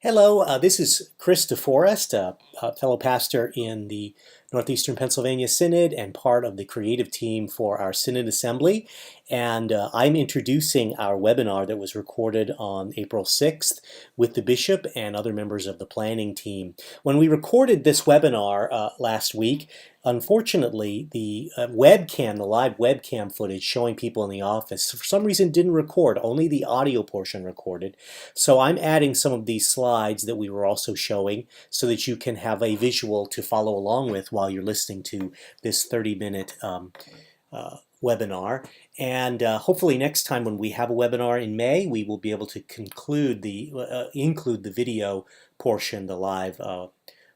Hello, this is Chris DeForest, a fellow pastor in the Northeastern Pennsylvania Synod and part of the creative team for our Synod Assembly. And I'm introducing our webinar that was recorded on April 6th with the Bishop and other members of the planning team. When we recorded this webinar last week, unfortunately, the webcam, the live webcam footage showing people in the office, for some reason didn't record, only the audio portion recorded. So I'm adding some of these slides that we were also showing so that you can have a visual to follow along with while you're listening to this 30-minute webinar. And hopefully next time when we have a webinar in May, we will be able to include the video portion, the live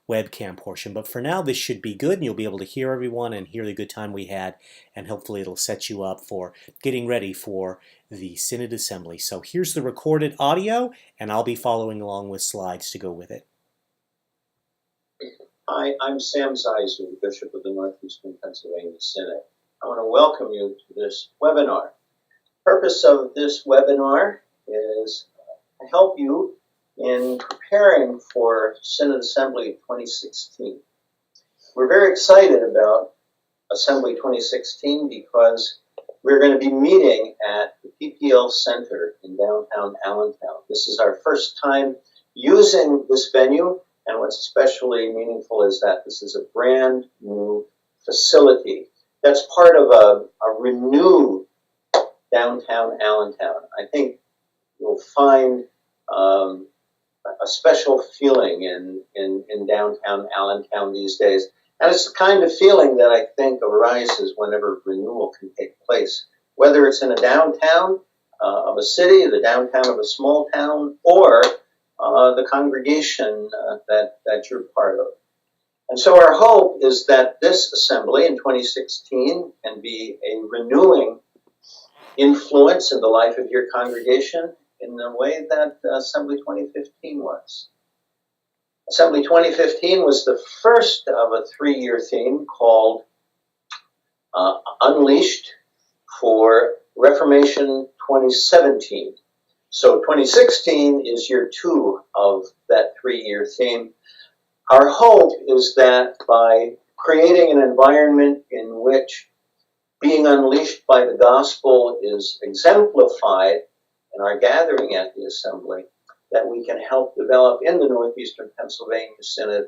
webcam portion. But for now, this should be good, and you'll be able to hear everyone and hear the good time we had, and hopefully it'll set you up for getting ready for the Synod Assembly. So here's the recorded audio, and I'll be following along with slides to go with it. Hi, I'm Sam Zeiser, the Bishop of the Northeastern Pennsylvania Synod. I want to welcome you to this webinar. The purpose of this webinar is to help you in preparing for Synod Assembly 2016. We're very excited about Assembly 2016 because we're going to be meeting at the PPL Center in downtown Allentown. This is our first time using this venue, and what's especially meaningful is that this is a brand new facility that's part of a renewed downtown Allentown. I think you'll find a special feeling in downtown Allentown these days. And it's the kind of feeling that I think arises whenever renewal can take place, whether it's in a downtown of a city, the downtown of a small town, or the congregation that you're part of. And so our hope is that this assembly in 2016 can be a renewing influence in the life of your congregation in the way that Assembly 2015 was. Assembly 2015 was the first of a three-year theme called Unleashed for Reformation 2017. So 2016 is year two of that three-year theme. Our hope is that by creating an environment in which being unleashed by the gospel is exemplified in our gathering at the assembly, that we can help develop in the Northeastern Pennsylvania Synod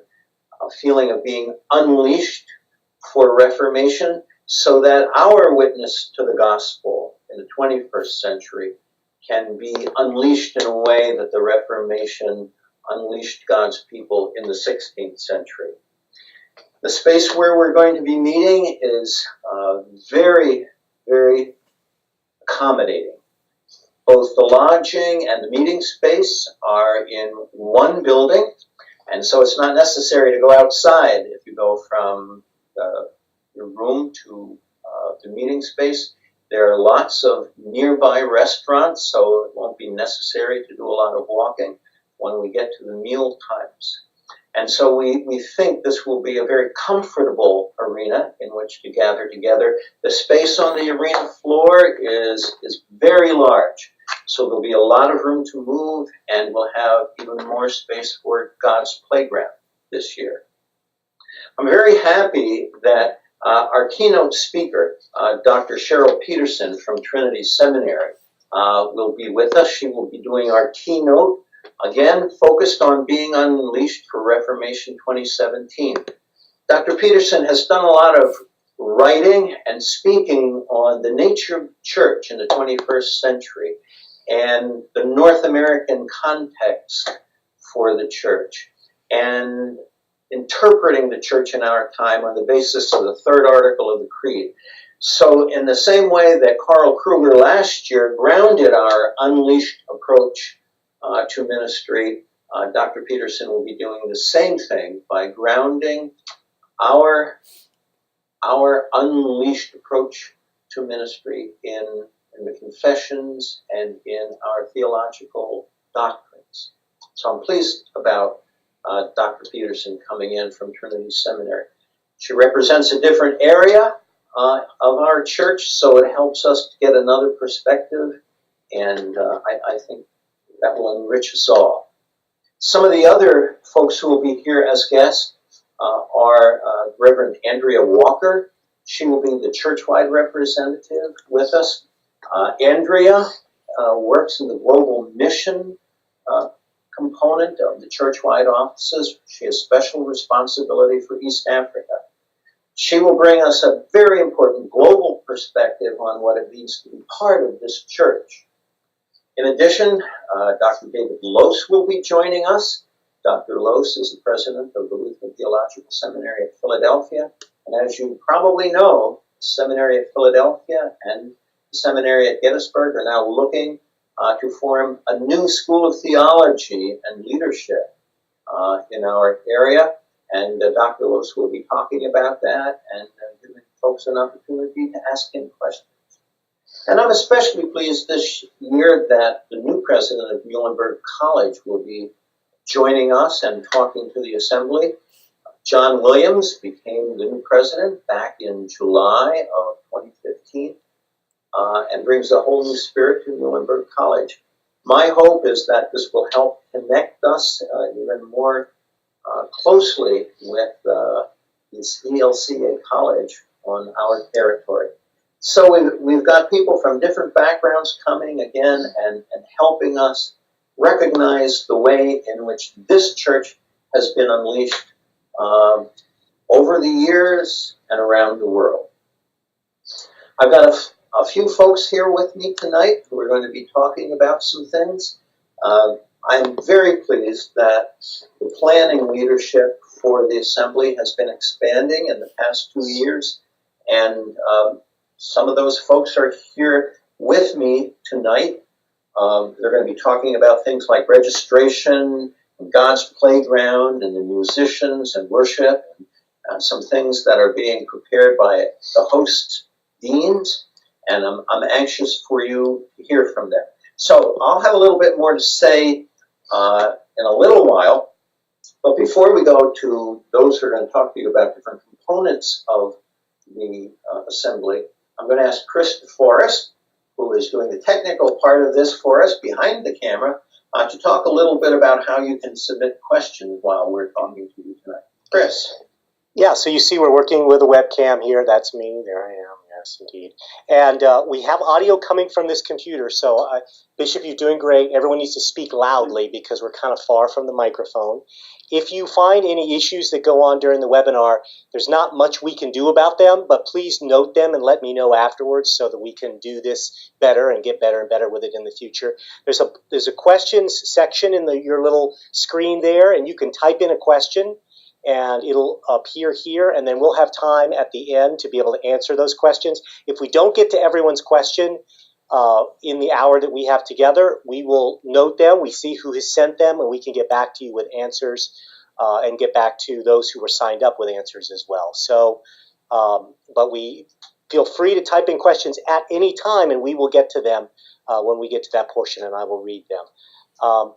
a feeling of being unleashed for Reformation, so that our witness to the gospel in the 21st century can be unleashed in a way that the Reformation unleashed God's people in the 16th century. The space where we're going to be meeting is very, very accommodating. Both the lodging and the meeting space are in one building, and so it's not necessary to go outside if you go from your room to the meeting space. There are lots of nearby restaurants, so it won't be necessary to do a lot of walking when we get to the meal times. And so we think this will be a very comfortable arena in which to gather together. The space on the arena floor is very large, so there'll be a lot of room to move, and we'll have even more space for God's playground this year. I'm very happy that our keynote speaker, Dr. Cheryl Peterson from Trinity Seminary, will be with us. She will be doing our keynote, again, focused on being unleashed for Reformation 2017. Dr. Peterson has done a lot of writing and speaking on the nature of church in the 21st century and the North American context for the church, and interpreting the church in our time on the basis of the third article of the Creed. So in the same way that Carl Kruger last year grounded our unleashed approach to ministry, Dr. Peterson will be doing the same thing by grounding our unleashed approach to ministry in the confessions and in our theological doctrines. So I'm pleased about Dr. Peterson coming in from Trinity Seminary. She represents a different area of our church, so it helps us to get another perspective, and I think that will enrich us all. Some of the other folks who will be here as guests are Reverend Andrea Walker. She will be the church-wide representative with us. Andrea works in the global mission component of the church-wide offices. She has special responsibility for East Africa. She will bring us a very important global perspective on what it means to be part of this church. In addition, Dr. David Lose will be joining us. Dr. Lose is the president of the Lutheran Theological Seminary of Philadelphia. And as you probably know, the Seminary of Philadelphia and the Seminary at Gettysburg are now looking to form a new school of theology and leadership in our area. And Dr. Lose will be talking about that and giving folks an opportunity to ask him questions. And I'm especially pleased this year that the new president of Muhlenberg College will be joining us and talking to the assembly. John Williams became the new president back in July of 2015 and brings a whole new spirit to Muhlenberg College. My hope is that this will help connect us even more closely with this ELCA college on our territory. So we've got people from different backgrounds coming again and helping us recognize the way in which this church has been unleashed over the years and around the world. I've got a few folks here with me tonight who are going to be talking about some things. I'm very pleased that the planning leadership for the assembly has been expanding in the past 2 years, and some of those folks are here with me tonight. They're going to be talking about things like registration, God's playground, and the musicians and worship, and some things that are being prepared by the host deans, and I'm anxious for you to hear from them. So I'll have a little bit more to say in a little while, but before we go to those who are going to talk to you about different components of the assembly, I'm going to ask Chris DeForest, who is doing the technical part of this for us behind the camera, to talk a little bit about how you can submit questions while we're talking to you tonight. Chris. Yeah, so you see we're working with a webcam here. That's me. There I am. Yes, indeed. And we have audio coming from this computer. So, Bishop, you're doing great. Everyone needs to speak loudly because we're kind of far from the microphone. If you find any issues that go on during the webinar, there's not much we can do about them, but please note them and let me know afterwards so that we can do this better and get better and better with it in the future. There's a questions section in your little screen there, and you can type in a question, and it'll appear here, and then we'll have time at the end to be able to answer those questions. If we don't get to everyone's question in the hour that we have together, we will note them, we see who has sent them, and we can get back to you with answers and get back to those who were signed up with answers as well. So, but we feel free to type in questions at any time, and we will get to them when we get to that portion, and I will read them.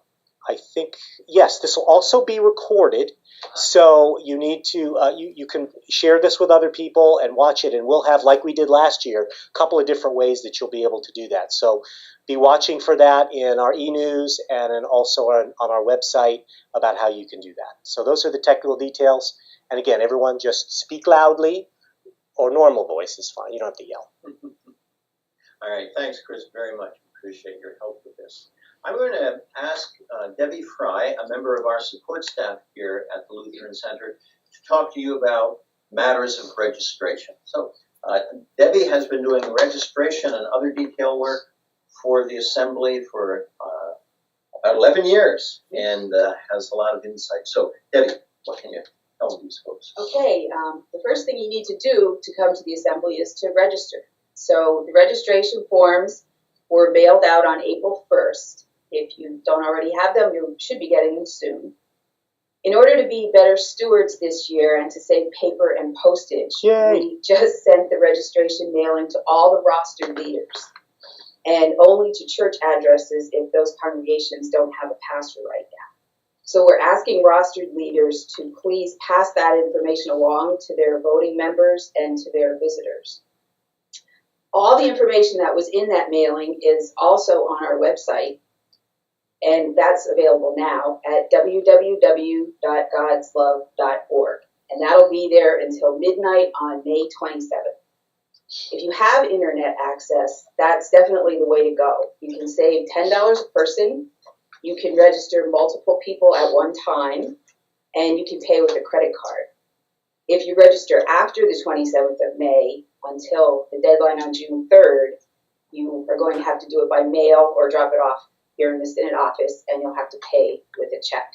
I think, yes, this will also be recorded, so you need to, you can share this with other people and watch it, and we'll have, like we did last year, a couple of different ways that you'll be able to do that. So be watching for that in our e-news and then also on our website about how you can do that. So those are the technical details. And again, everyone just speak loudly, or normal voice is fine. You don't have to yell. All right, thanks, Chris, very much. Appreciate your help with this. I'm going to ask Debbie Fry, a member of our support staff here at the Lutheran Center, to talk to you about matters of registration. So Debbie has been doing registration and other detail work for the Assembly for about 11 years and has a lot of insight. So Debbie, what can you tell these folks? Okay, the first thing you need to do to come to the Assembly is to register. So the registration forms were mailed out on April 1st. If you don't already have them, you should be getting them soon. In order to be better stewards this year and to save paper and postage, we just sent the registration mailing to all the rostered leaders and only to church addresses if those congregations don't have a pastor right now. So we're asking rostered leaders to please pass that information along to their voting members and to their visitors. All the information that was in that mailing is also on our website. And that's available now at www.godslove.org. And that'll be there until midnight on May 27th. If you have internet access, that's definitely the way to go. You can save $10 a person. You can register multiple people at one time, and you can pay with a credit card. If you register after the 27th of May until the deadline on June 3rd, you are going to have to do it by mail or drop it off here in the Synod office, and you'll have to pay with a check.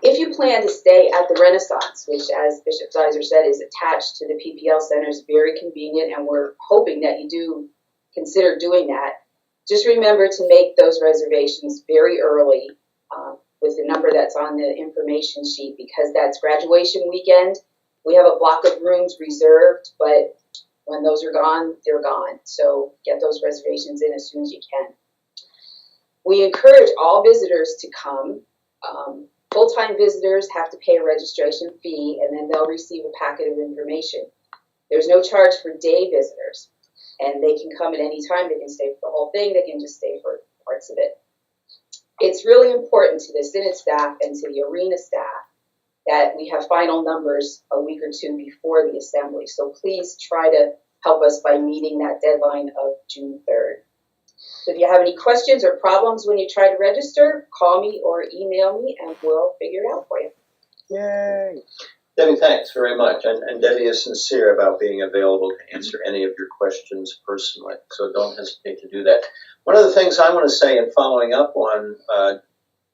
If you plan to stay at the Renaissance, which, as Bishop Zeiser said, is attached to the PPL Center, is very convenient, and we're hoping that you do consider doing that, just remember to make those reservations very early with the number that's on the information sheet, because that's graduation weekend. We have a block of rooms reserved, but when those are gone, they're gone. So get those reservations in as soon as you can. We encourage all visitors to come. Full-time visitors have to pay a registration fee, and then they'll receive a packet of information. There's no charge for day visitors, and they can come at any time. They can stay for the whole thing. They can just stay for parts of it. It's really important to the Synod staff and to the arena staff that we have final numbers a week or two before the assembly. So please try to help us by meeting that deadline of June 3rd. So if you have any questions or problems when you try to register, call me or email me, and we'll figure it out for you. Yay! Debbie, thanks very much. And Debbie is sincere about being available to answer any of your questions personally, so don't hesitate to do that. One of the things I want to say in following up on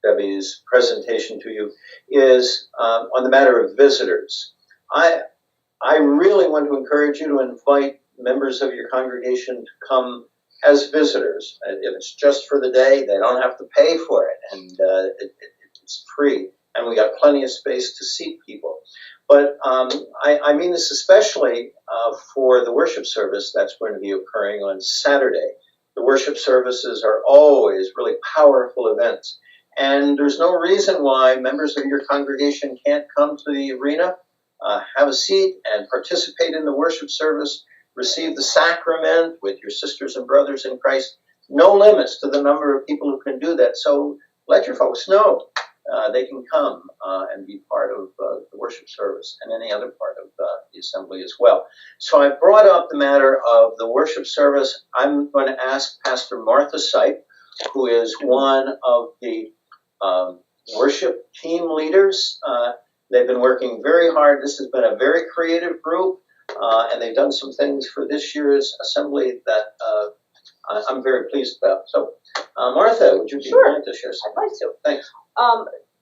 Debbie's presentation to you is on the matter of visitors. I really want to encourage you to invite members of your congregation to come as visitors. If it's just for the day, they don't have to pay for it, and it's free, and we got plenty of space to seat people. But I mean this especially for the worship service that's going to be occurring on Saturday. The worship services are always really powerful events, and there's no reason why members of your congregation can't come to the arena, have a seat, and participate in the worship service, receive the sacrament with your sisters and brothers in Christ. No limits to the number of people who can do that, so let your folks know. They can come and be part of the worship service and any other part of the assembly as well. So I brought up the matter of the worship service. I'm going to ask Pastor Martha Sipe, who is one of the worship team leaders. They've been working very hard. This has been a very creative group, and they've done some things for this year's assembly that I'm very pleased about. So, Martha, would you be willing to share something? I'd like to. Thanks.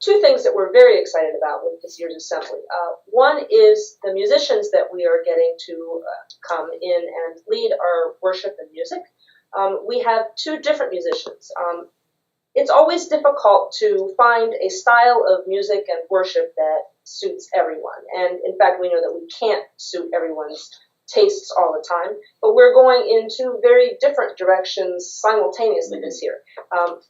Two things that we're very excited about with this year's assembly. One is the musicians that we are getting to come in and lead our worship and music. We have two different musicians. It's always difficult to find a style of music and worship that suits everyone. And in fact, we know that we can't suit everyone's tastes all the time, but we're going in two very different directions simultaneously this year.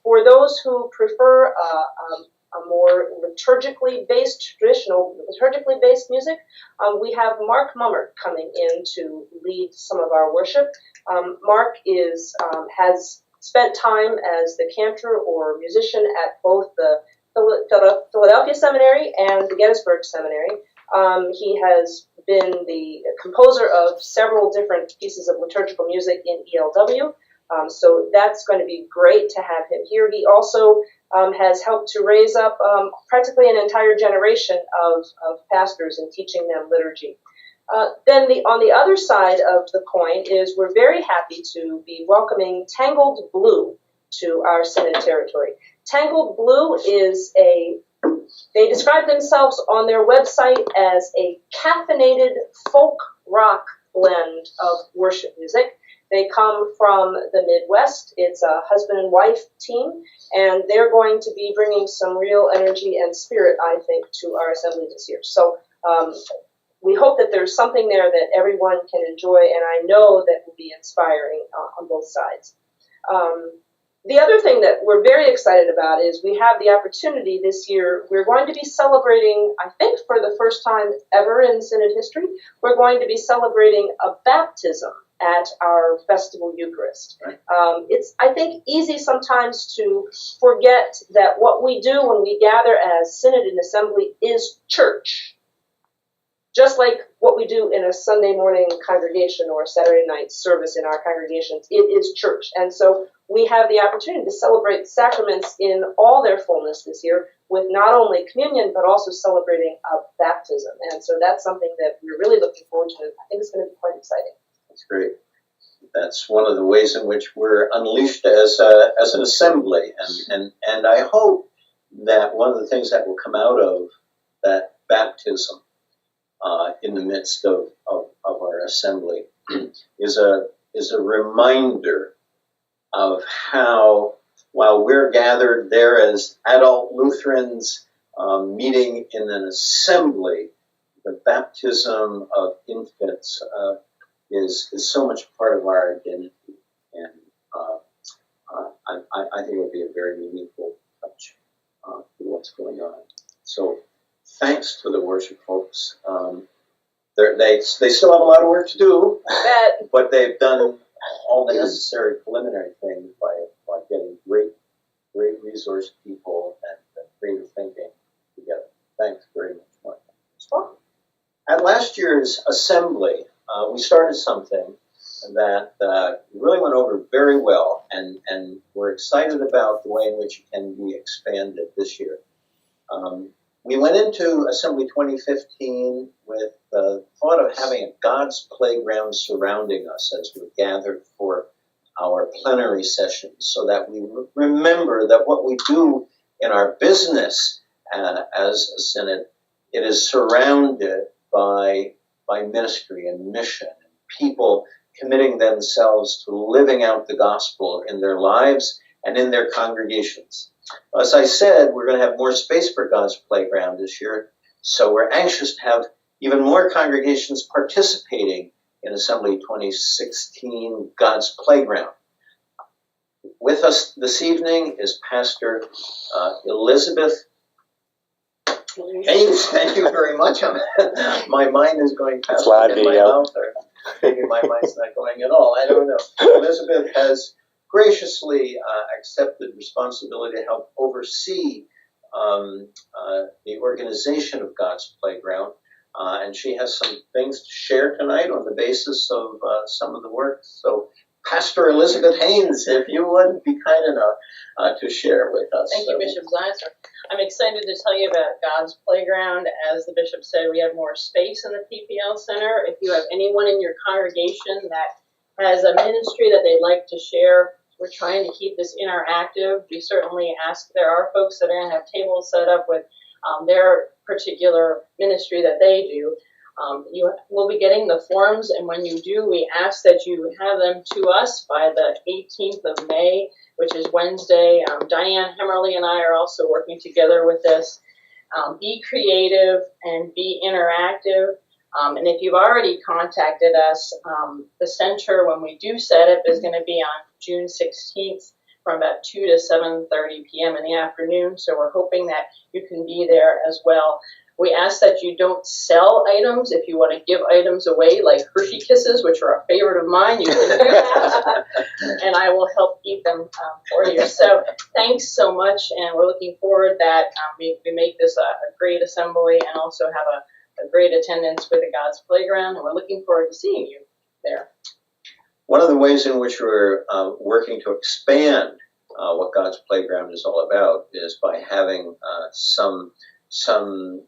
For those who prefer a more liturgically based, traditional liturgically based music, we have Mark Mummert coming in to lead some of our worship. Mark has spent time as the cantor or musician at both the Philadelphia Seminary and the Gettysburg Seminary. He has been the composer of several different pieces of liturgical music in ELW, so that's going to be great to have him here. He also has helped to raise up practically an entire generation of pastors and teaching them liturgy. Then on the other side of the coin is we're very happy to be welcoming Tangled Blue to our Synod territory. Tangled Blue is they describe themselves on their website as a caffeinated folk rock blend of worship music. They come from the Midwest. It's a husband and wife team, and they're going to be bringing some real energy and spirit, I think, to our assembly this year. So we hope that there's something there that everyone can enjoy, and I know that will be inspiring on both sides. The other thing that we're very excited about is we have the opportunity this year. We're going to be celebrating, I think for the first time ever in Synod history, we're going to be celebrating a baptism at our festival Eucharist. Right. It's, I think, easy sometimes to forget that what we do when we gather as synod and assembly is church. Just like what we do in a Sunday morning congregation or a Saturday night service in our congregations, it is church. And so we have the opportunity to celebrate sacraments in all their fullness this year with not only communion, but also celebrating baptism. And so that's something that we're really looking forward to. I think it's going to be quite exciting. That's great. That's one of the ways in which we're unleashed as an assembly. And I hope that one of the things that will come out of that baptism in the midst of our assembly is a reminder of how, while we're gathered there as adult Lutherans meeting in an assembly, the baptism of infants is so much part of our identity, and I think it would be a very meaningful touch to what's going on. So thanks to the worship folks. They still have a lot of work to do, but they've done all the necessary preliminary things by getting great resource people and creative thinking together. Thanks very much, Mark. At last year's assembly, we started something that really went over very well, and we're excited about the way in which it can be expanded this year. We went into Assembly 2015 with the thought of having a God's playground surrounding us as we gathered for our plenary sessions, so that we remember that what we do in our business as a synod, it is surrounded by ministry and mission, and people committing themselves to living out the gospel in their lives and in their congregations. As I said, we're going to have more space for God's playground this year, so we're anxious to have even more congregations participating in Assembly 2016 God's Playground. With us this evening is Pastor Elizabeth Haynes. Thank you very much. My mind is going past in my mouth, or maybe my mind's not going at all. I don't know. Elizabeth has graciously accepted responsibility to help oversee the organization of God's Playground. And she has some things to share tonight on the basis of some of the work. So, Pastor Elizabeth Haynes, if you would be kind enough to share with us. Thank you, Bishop Zeiser. I'm excited to tell you about God's Playground. As the Bishop said, we have more space in the PPL Center. If you have anyone in your congregation that has a ministry that they'd like to share, we're trying to keep this interactive. We certainly ask, there are folks that are going to have tables set up with their particular ministry that they do. You will be getting the forms, and when you do, we ask that you have them to us by the 18th of May, which is Wednesday. Diane Hemmerly and I are also working together with this. Be creative and be interactive. And if you've already contacted us, the center, when we do set up, is going to be on June 16th from about 2 to 7:30 p.m. in the afternoon. So we're hoping that you can be there as well. We ask that you don't sell items. If you want to give items away, like Hershey Kisses, which are a favorite of mine, you can do that. And I will help keep them for you. So thanks so much. And we're looking forward that we make this a great assembly and also have a great attendance with the God's Playground. And we're looking forward to seeing you there. One of the ways in which we're working to expand what God's Playground is all about is by having some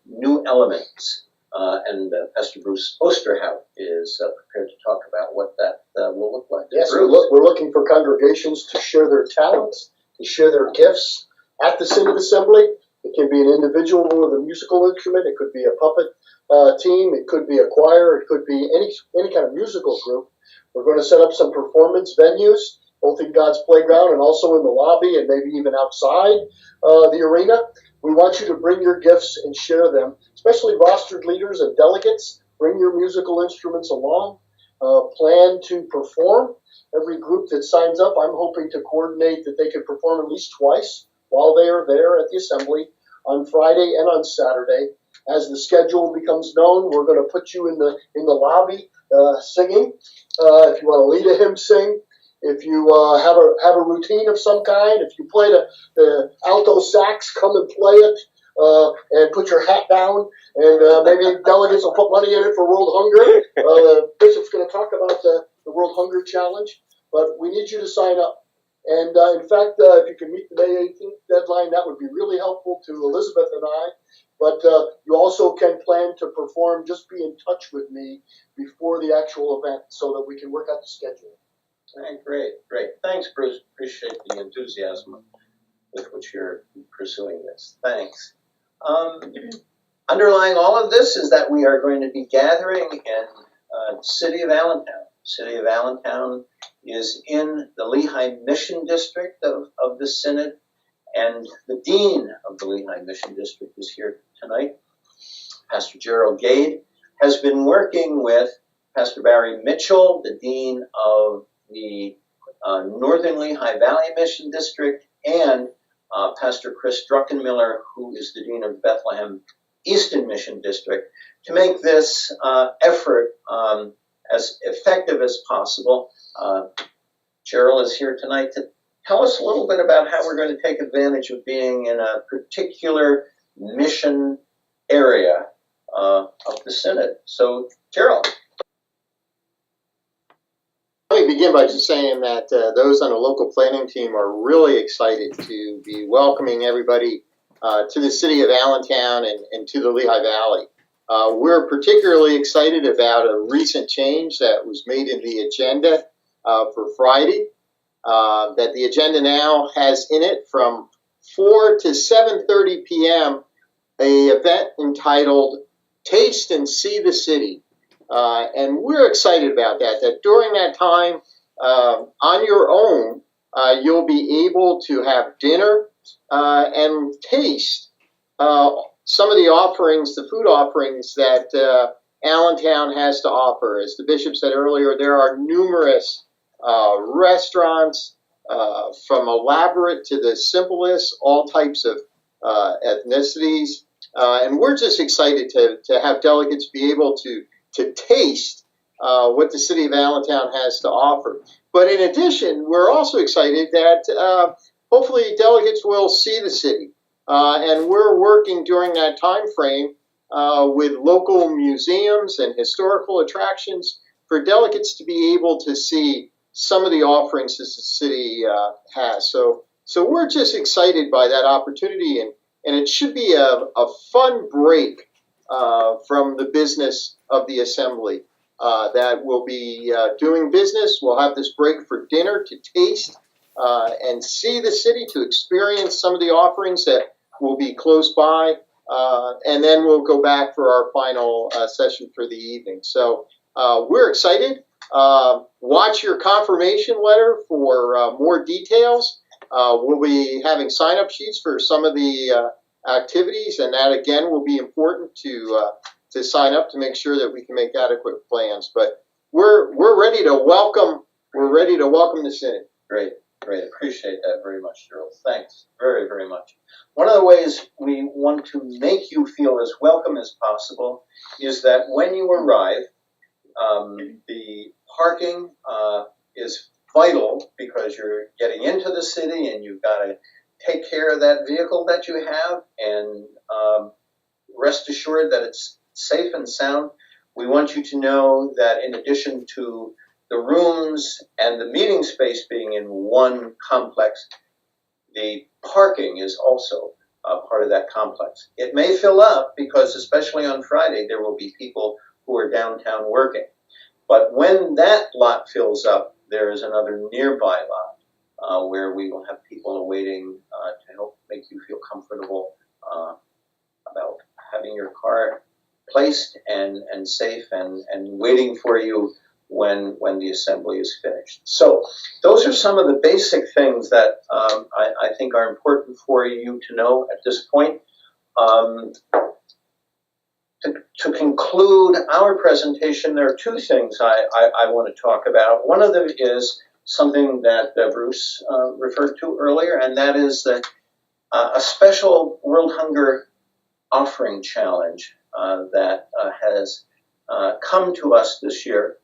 new elements, and Pastor Bruce Osterhout is prepared to talk about what that will look like. Yes, we're looking for congregations to share their talents, to share their gifts at the Synod Assembly. It can be an individual with a musical instrument. It could be a puppet team. It could be a choir. It could be any kind of musical group. We're going to set up some performance venues, both in God's Playground and also in the lobby and maybe even outside the arena. We want you to bring your gifts and share them, especially rostered leaders and delegates. Bring your musical instruments along. Plan to perform. Every group that signs up, I'm hoping to coordinate that they can perform at least twice while they are there at the assembly on Friday and on Saturday. As the schedule becomes known, we're going to put you in the lobby singing. If you want to lead a hymn, sing. If you have a routine of some kind, if you play the alto sax, come and play it, and put your hat down, and maybe delegates will put money in it for World Hunger. The bishop's going to talk about the World Hunger Challenge, but we need you to sign up. And in fact, if you can meet the May 18th deadline, that would be really helpful to Elizabeth and I. But you also can plan to perform. Just be in touch with me before the actual event so that we can work out the schedule. Right, great. Thanks, Bruce. Appreciate the enthusiasm with which you're pursuing this. Thanks. Underlying all of this is that we are going to be gathering in the city of Allentown. City of Allentown is in the Lehigh Mission District of the Synod, and the Dean of the Lehigh Mission District is here tonight. Pastor Gerald Gade has been working with Pastor Barry Mitchell, the Dean of the Northern Lehigh Valley Mission District, and Pastor Chris Druckenmiller, who is the Dean of Bethlehem Easton Mission District, to make this effort as effective as possible. Gerald is here tonight to tell us a little bit about how we're going to take advantage of being in a particular mission area of the Synod. So, Gerald. Let me begin by just saying that those on the local planning team are really excited to be welcoming everybody to the city of Allentown and to the Lehigh Valley. We're particularly excited about a recent change that was made in the agenda for Friday, that the agenda now has in it from 4 to 7:30 p.m. a event entitled Taste and See the City. And we're excited about that during that time, on your own, you'll be able to have dinner and taste some of the offerings, the food offerings that Allentown has to offer. As the bishop said earlier, there are numerous restaurants, from elaborate to the simplest, all types of ethnicities. And we're just excited to have delegates be able to taste what the city of Allentown has to offer. But in addition, we're also excited that hopefully delegates will see the city. And we're working during that time frame with local museums and historical attractions for delegates to be able to see some of the offerings that the city has. So we're just excited by that opportunity, and it should be a fun break from the business of the assembly. That will be doing business. We'll have this break for dinner to taste and see the city, to experience some of the offerings that will be close by, and then we'll go back for our final session for the evening. So we're excited. Watch your confirmation letter for more details. We'll be having sign-up sheets for some of the activities, and that again will be important to sign up to make sure that we can make adequate plans. But we're ready to welcome. We're ready to welcome the Synod. Great. Appreciate that very much, Gerald. Thanks very, very much. One of the ways we want to make you feel as welcome as possible is that when you arrive, the parking is vital, because you're getting into the city and you've got to take care of that vehicle that you have, and rest assured that it's safe and sound. We want you to know that in addition to the rooms and the meeting space being in one complex, the parking is also part of that complex. It may fill up because, especially on Friday, there will be people who are downtown working. But when that lot fills up, there is another nearby lot where we will have people awaiting to help make you feel comfortable about having your car placed and safe and waiting for you when the assembly is finished. So those are some of the basic things that I think are important for you to know at this point. To conclude our presentation, there are two things I want to talk about. One of them is something that Bruce referred to earlier, and that is a special World Hunger offering challenge that has come to us this year.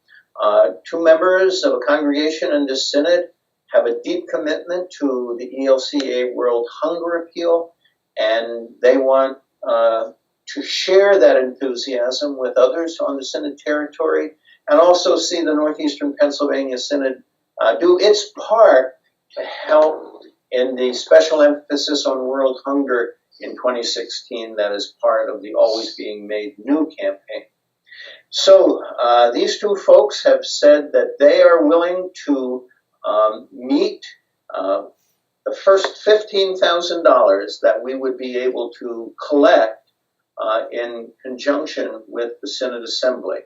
Two members of a congregation in this synod have a deep commitment to the ELCA World Hunger Appeal, and they want to share that enthusiasm with others on the synod territory, and also see the Northeastern Pennsylvania Synod do its part to help in the special emphasis on world hunger in 2016 that is part of the Always Being Made New campaign. So these two folks have said that they are willing to meet the first $15,000 that we would be able to collect in conjunction with the Synod Assembly.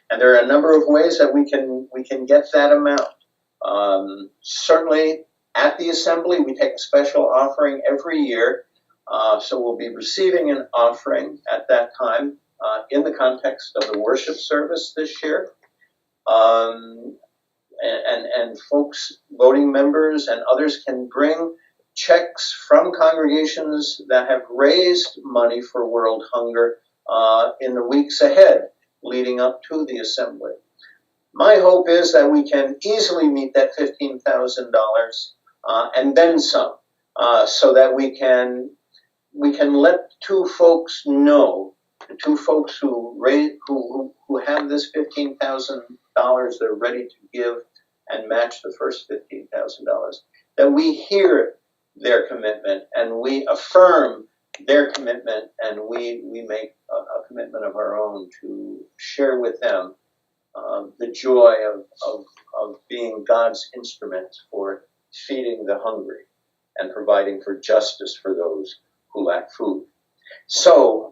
And there are a number of ways that we can get that amount. Certainly at the Assembly, we take a special offering every year. So we'll be receiving an offering at that time in the context of the worship service this year. And folks, voting members and others can bring checks from congregations that have raised money for world hunger in the weeks ahead leading up to the Assembly. My hope is that we can easily meet that $15,000 and then some, so that we can let two folks know, the two folks who have this $15,000 they're ready to give and match the first $15,000, that we hear their commitment and we affirm their commitment, and we make a commitment of our own to share with them the joy of being God's instruments for feeding the hungry and providing for justice for those who lack food. So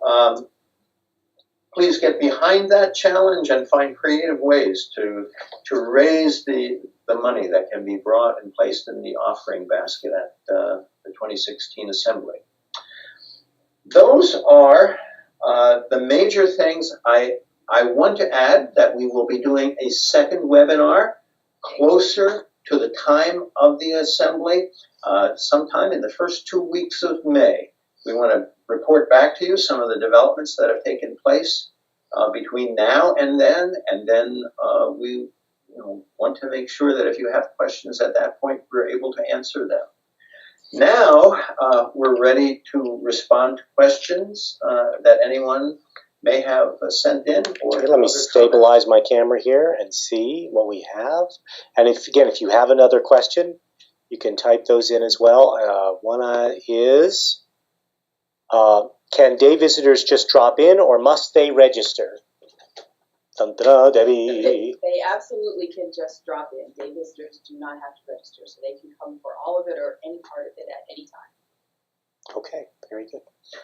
please get behind that challenge and find creative ways to raise the money that can be brought and placed in the offering basket at the 2016 Assembly. Those are the major things. I want to add that we will be doing a second webinar closer to the time of the Assembly, sometime in the first 2 weeks of May. We want to report back to you some of the developments that have taken place between now and then we want to make sure that if you have questions at that point, we're able to answer them. Now we're ready to respond to questions that anyone may have sent in. Or let me stabilize my camera here and see what we have. And if you have another question, you can type those in as well. One is, can day visitors just drop in or must they register? Debbie. They absolutely can just drop in. Day visitors do not have to register, so they can come for all of it or any part of it at any time. Okay, very good.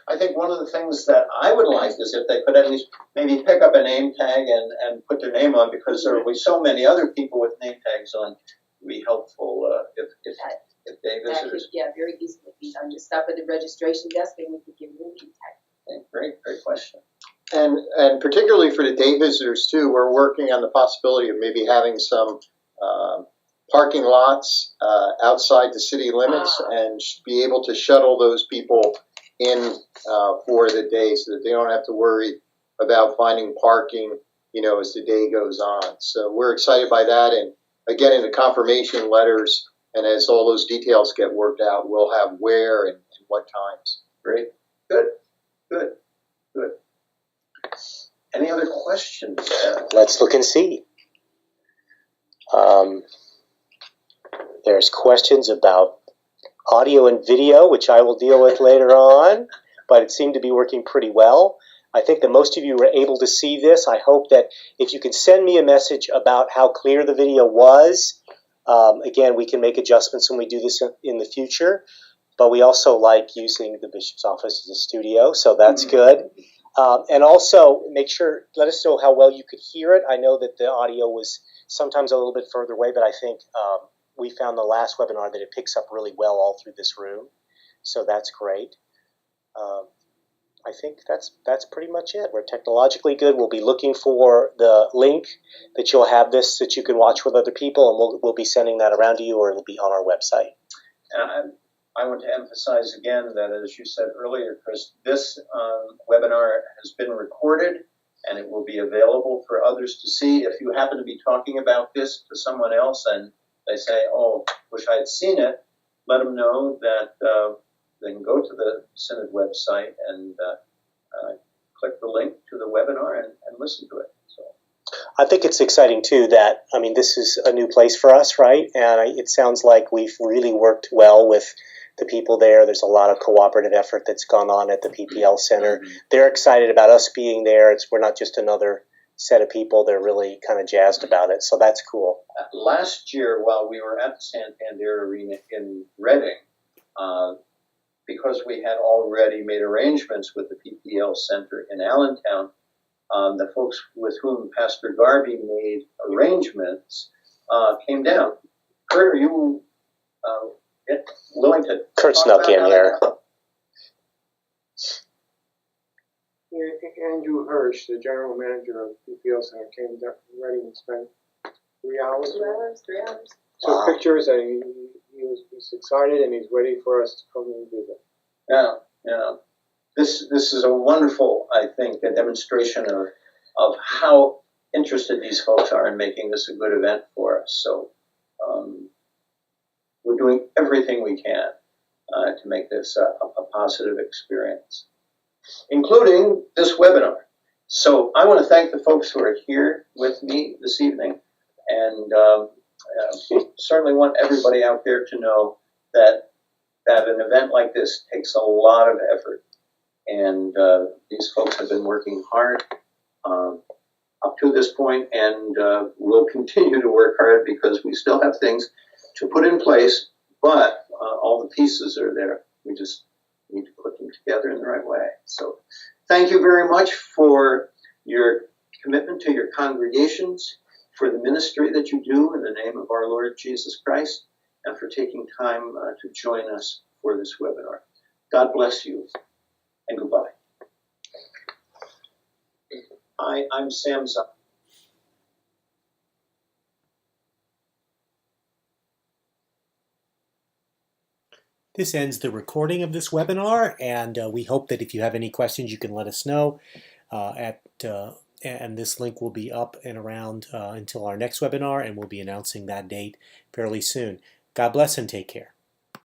I think one of the things that I would like is if they could at least maybe pick up a name tag and put their name on, because there will be so many other people with name tags on. It would be helpful if day visitors. That could, very easily be done. Just stop at the registration desk and we could give you a name tag. Okay, great question. And particularly for the day visitors too, we're working on the possibility of maybe having some parking lots outside the city limits and be able to shuttle those people in for the day so that they don't have to worry about finding parking, as the day goes on. So we're excited by that. And again, in the confirmation letters and as all those details get worked out, we'll have where and what times. Great. Good. Any other questions? Let's look and see. There's questions about audio and video, which I will deal with later on, but it seemed to be working pretty well. I think that most of you were able to see this. I hope that if you can send me a message about how clear the video was, again, we can make adjustments when we do this in the future, but we also like using the Bishop's office as a studio, so that's good. And also, let us know how well you could hear it. I know that the audio was sometimes a little bit further away, but I think we found the last webinar that it picks up really well all through this room. So that's great. I think that's pretty much it. We're technologically good. We'll be looking for the link that you'll have this that you can watch with other people, and we'll be sending that around to you, or it'll be on our website. I want to emphasize again that, as you said earlier, Chris, this webinar has been recorded and it will be available for others to see. If you happen to be talking about this to someone else and they say, "Oh, wish I had seen it," let them know that they can go to the Synod website and click the link to the webinar and listen to it. So I think it's exciting too that, I mean, this is a new place for us, right? And it sounds like we've really worked well with the people there. There's a lot of cooperative effort that's gone on at the PPL Center. They're excited about us being there. We're not just another set of people. They're really kind of jazzed about it. So that's cool. Last year, while we were at the Santander Arena in Reading, because we had already made arrangements with the PPL Center in Allentown, the folks with whom Pastor Garvey made arrangements came down. Kurt, are you willing to? Kurt snuck in here. Yeah, I think Andrew Hirsch, the general manager of PPL Center, came down ready and spent 3 hours. 3 hours. Took pictures, and he's excited, and he's ready for us to come and visit. Yeah. This is a wonderful, I think, a demonstration of how interested these folks are in making this a good event for us. So we're doing everything we can to make this a positive experience, including this webinar. So I want to thank the folks who are here with me this evening, and certainly want everybody out there to know that an event like this takes a lot of effort, and these folks have been working hard up to this point, and will continue to work hard because we still have things to put in place, but all the pieces are there. We just need to put them together in the right way. So thank you very much for your commitment to your congregations, for the ministry that you do in the name of our Lord Jesus Christ, and for taking time to join us for this webinar. God bless you, and goodbye. I'm Sam Zeiser. This ends the recording of this webinar, and we hope that if you have any questions, you can let us know. And this link will be up and around until our next webinar, and we'll be announcing that date fairly soon. God bless and take care.